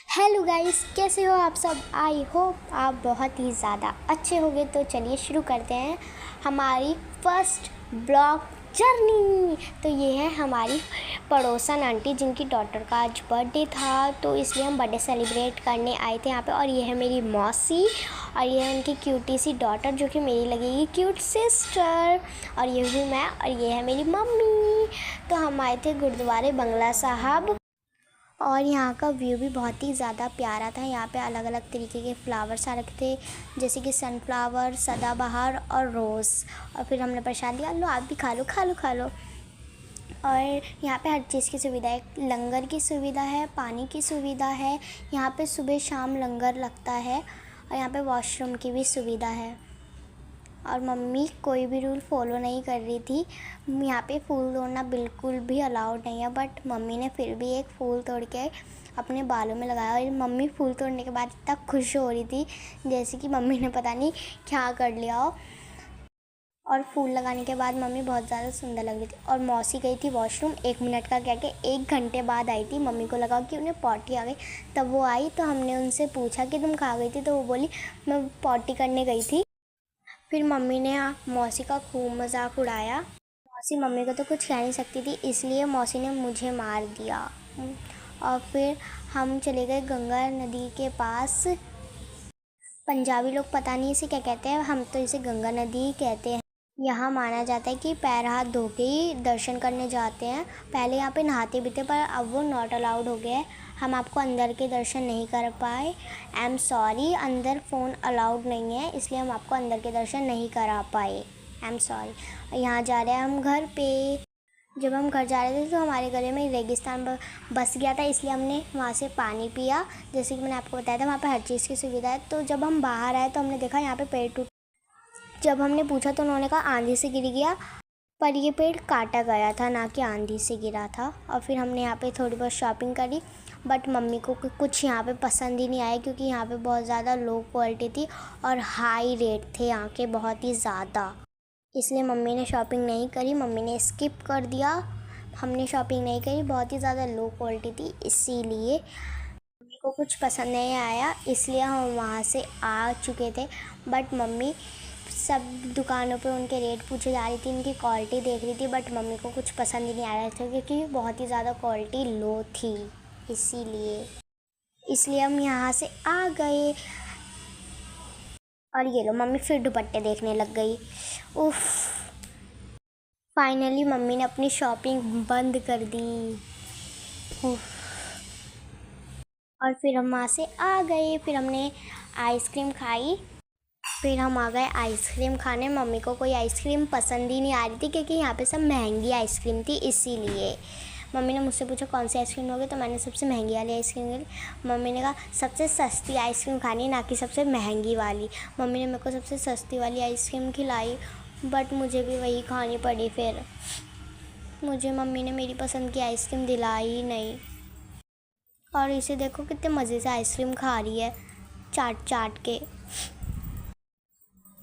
Hello guys, कैसे हो आप सब। आई होप आप बहुत ही ज़्यादा अच्छे होंगे। तो चलिए शुरू करते हैं हमारी फर्स्ट ब्लॉग जर्नी। तो ये है हमारी पड़ोसन आंटी जिनकी डॉटर का आज बर्थडे था, तो इसलिए हम बर्थडे सेलिब्रेट करने आए थे यहाँ पे। और ये है मेरी मौसी और ये है उनकी क्यूटी सी डॉटर जो कि मेरी लगेगी क्यूट सिस्टर। और ये हूँ मैं और ये है मेरी मम्मी। तो हम आए थे गुरुद्वारे बंगला साहब और यहाँ का व्यू भी बहुत ही ज़्यादा प्यारा था। यहाँ पे अलग अलग तरीके के फ्लावर्स आ रखे थे, जैसे कि सनफ्लावर, सदाबहार और रोज़। और फिर हमने प्रसाद लिया, लो आप भी खा लो खा लो खा लो। और यहाँ पे हर चीज़ की सुविधा है, लंगर की सुविधा है, पानी की सुविधा है। यहाँ पे सुबह शाम लंगर लगता है और यहाँ पे वॉशरूम की भी सुविधा है। और मम्मी कोई भी रूल फॉलो नहीं कर रही थी। यहाँ पे फूल तोड़ना बिल्कुल भी अलाउड नहीं है, बट मम्मी ने फिर भी एक फूल तोड़ के अपने बालों में लगाया। और मम्मी फूल तोड़ने के बाद इतना खुश हो रही थी जैसे कि मम्मी ने पता नहीं क्या कर लिया हो। और फूल लगाने के बाद मम्मी बहुत ज़्यादा सुंदर लग रही थी। और मौसी गई थी वॉशरूम 1 मिनट का कह के 1 घंटे बाद आई थी। मम्मी को लगा कि उन्हें पॉटी आ गई, तब वो आई। तो हमने उनसे पूछा कि तुम कहाँ गई थी, तो वो बोली मैं पॉटी करने गई थी। फिर मम्मी ने मौसी का खूब मजाक उड़ाया। मौसी मम्मी को तो कुछ कह नहीं सकती थी, इसलिए मौसी ने मुझे मार दिया। और फिर हम चले गए गंगा नदी के पास। पंजाबी लोग पता नहीं इसे क्या कहते हैं, हम तो इसे गंगा नदी ही कहते हैं। यहाँ माना जाता है कि पैर हाथ धो के ही दर्शन करने जाते हैं। पहले यहाँ पे नहाते भी थे, पर अब वो नॉट अलाउड हो गया है। हम आपको अंदर के दर्शन नहीं कर पाए। आई एम सॉरी, अंदर फ़ोन अलाउड नहीं है, इसलिए हम आपको अंदर के दर्शन नहीं करा पाए। I am sorry. यहाँ जा रहे हैं हम घर पे। जब हम घर जा रहे थे तो हमारे गले में रेगिस्तान बस गया था, इसलिए हमने वहाँ से पानी पिया। जैसे कि मैंने आपको बताया था, वहाँ पे हर चीज़ की सुविधा है। तो जब हम बाहर आए तो हमने देखा यहाँ पे पेड़ टूट। जब हमने पूछा तो उन्होंने कहा आंधी से गिर गया, पर ये पेड़ काटा गया था, ना कि आंधी से गिरा था। और फिर हमने यहाँ पे थोड़ी बहुत शॉपिंग करी, बट मम्मी को कुछ यहाँ पे पसंद ही नहीं आया, क्योंकि यहाँ पे बहुत ज़्यादा लो क्वालिटी थी और हाई रेट थे यहाँ के बहुत ही ज़्यादा। इसलिए मम्मी ने शॉपिंग नहीं करी, मम्मी ने स्किप कर दिया। हमने शॉपिंग नहीं करी, बहुत ही ज़्यादा लो क्वालिटी थी, इसीलिए मम्मी को कुछ पसंद नहीं आया, इसलिए हम वहाँ से आ चुके थे। बट मम्मी सब दुकानों पे उनके रेट पूछे जा रही थी, उनकी क्वालिटी देख रही थी, बट मम्मी को कुछ पसंद ही नहीं आ रहा था, क्योंकि बहुत ही ज़्यादा क्वालिटी लो थी। इसलिए हम यहाँ से आ गए। और ये लो, मम्मी फिर दुपट्टे देखने लग गई। उफ, फाइनली मम्मी ने अपनी शॉपिंग बंद कर दी। उफ। और फिर हम वहाँ से आ गए। फिर हमने आइसक्रीम खाई। फिर हम आ गए आइसक्रीम खाने। मम्मी को कोई आइसक्रीम पसंद ही नहीं आ रही थी, क्योंकि यहाँ पे सब महंगी आइसक्रीम थी, इसीलिए। मम्मी ने मुझसे पूछा कौन सी आइसक्रीम लोगे, तो मैंने सबसे महंगी वाली आइसक्रीम ली। मम्मी ने कहा सबसे सस्ती आइसक्रीम खानी, ना कि सबसे महंगी वाली। मम्मी ने मेरे को सबसे सस्ती वाली आइसक्रीम खिलाई, बट मुझे भी वही खानी पड़ी। फिर मुझे मम्मी ने मेरी पसंद की आइसक्रीम दिलाई ही नहीं। और इसे देखो कितने मज़े से आइसक्रीम खा रही है, चाट चाट के।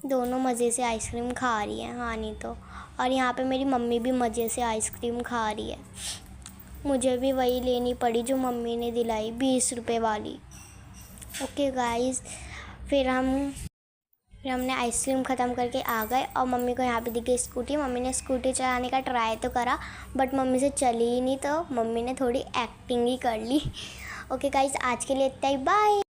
दोनों मज़े से आइसक्रीम खा रही है, हाँ नहीं तो। और यहाँ पे मेरी मम्मी भी मज़े से आइसक्रीम खा रही है। मुझे भी वही लेनी पड़ी जो मम्मी ने दिलाई, 20 रुपये वाली। ओके गाइस, फिर हमने आइसक्रीम ख़त्म करके आ गए। और मम्मी को यहाँ पे दिखी स्कूटी। मम्मी ने स्कूटी चलाने का ट्राई तो करा, बट मम्मी से चली ही नहीं, तो मम्मी ने थोड़ी एक्टिंग ही कर ली। ओके गाइस, आज के लिए इतना ही, बाय।